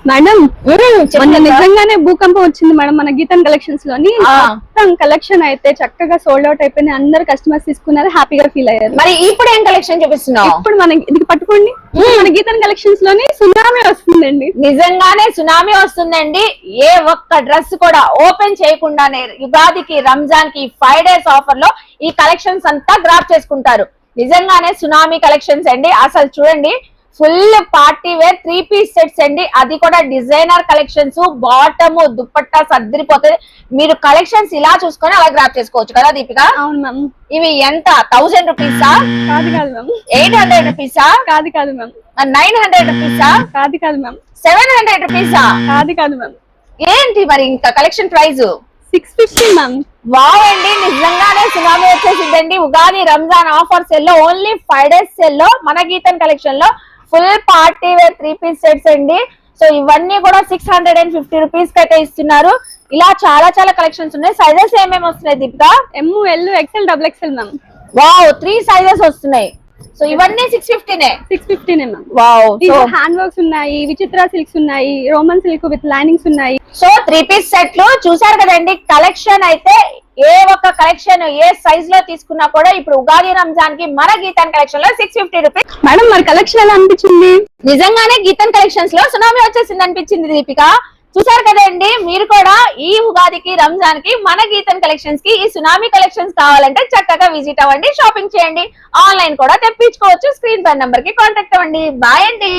Madam మొన్న నిజంగానే భూకంపం వచ్చింది మేడం మన గీతన్ కలెక్షన్స్ లోని మొత్తం కలెక్షన్ అయితే చక్కగా సోల్డ్ అవుట్ అయిపోయింది. అందరు కస్టమర్స్ తీసుకున్నారు, హ్యాపీగా ఫీల్ అయ్యారు. మరి ఇప్పుడు ఏం కలెక్షన్ చూపిస్తున్నావు? ఇప్పుడు మన ఇది పట్టుకోండి, మన గీతన్ కలెక్షన్స్ లోని సునామీ వస్తుందండి. నిజంగానే సునామీ వస్తుందండి. ఏ ఒక్క డ్రెస్ కూడా ఓపెన్ చేయకుండానే యుగాదికి రంజాన్ కి 5 days ఆఫర్ లో ఈ కలెక్షన్స్ అంతా గ్రాప్ చేసుకుంటారు. నిజంగానే సునామీ కలెక్షన్స్ అండి. అసలు చూడండి, full party wear 3 piece sets అండి. అది కూడా డిజైనర్ కలెక్షన్స్, బాటమ్ దుప్పట్టా సర్దిరిపోతుంది. మీరు కలెక్షన్స్ ఇలా చూసుకొని అలా గ్రాప్ చేసుకోవచ్చు కదా దీపిక? అవును మ్యామ్. ఇవి ఎంత 1000 రూపీసా? కాదు కాదు మ్యామ్. 800 రూపీసా? కాదు కాదు మ్యామ్. 900 రూపీసా? కాదు కాదు మ్యామ్. 700 రూపీసా? కాదు కాదు మ్యామ్. ఏంటి మరి ఇంకా కలెక్షన్ ప్రైస్? 650 మ్యామ్. వావ్ అండి, నిజంగానే సునామీ వచ్చేసిందండి. ఉగాది రంజాన్ ఆఫర్ సెల్ లో ఓన్లీ 5 days సెల్ లో మన గీతన్ కలెక్షన్ లో full party wear 3 piece sets అండి. సో ఇవన్నీ కూడా 650 రూపీస్ కి అయితే ఇస్తున్నారు. ఇలా చాలా చాలా కలెక్షన్స్ ఉన్నాయి. సైజెస్ ఏమేమి వస్తున్నాయి Deepika? M, L, XL, double XL ma'am. Wow, 3 sizes వస్తున్నాయి. సో ఇవన్నీ 650నే. 650 ma'am. Wow, so hand works ఉన్నాయి, విచిత్ర సిల్క్స్ ఉన్నాయి, రోమన్ సిల్క్ విత్ లైనింగ్స్ ఉన్నాయి. సో 3 piece సెట్లు చూసారు కదండి. కలెక్షన్ అయితే ఏ ఒక్క కలెక్షన్ ఏ సైజ్ లో తీసుకున్నా కూడా ఇప్పుడు ఉగాది రంజాన్ కి మన గీతన్ కలెక్షన్ లో 650 రూపీస్. మేడం మరి కలెక్షన్ ఎలా అనిపించింది? నిజంగానే గీతన్ కలెక్షన్స్ లో సునామీ వచ్చేసింది అనిపించింది దీపిక. చూసారు కదండి, మీరు కూడా ఈ ఉగాదికి రంజాన్ కి మన గీతన్ కలెక్షన్స్ కి ఈ సునామీ కలెక్షన్స్ కావాలంటే చక్కగా విజిట్ అవ్వండి, షాపింగ్ చేయండి. ఆన్లైన్ కూడా తెప్పించుకోవచ్చు. స్క్రీన్ పై నంబర్ కి కాంటాక్ట్ అవ్వండి. బాయ్ అండి.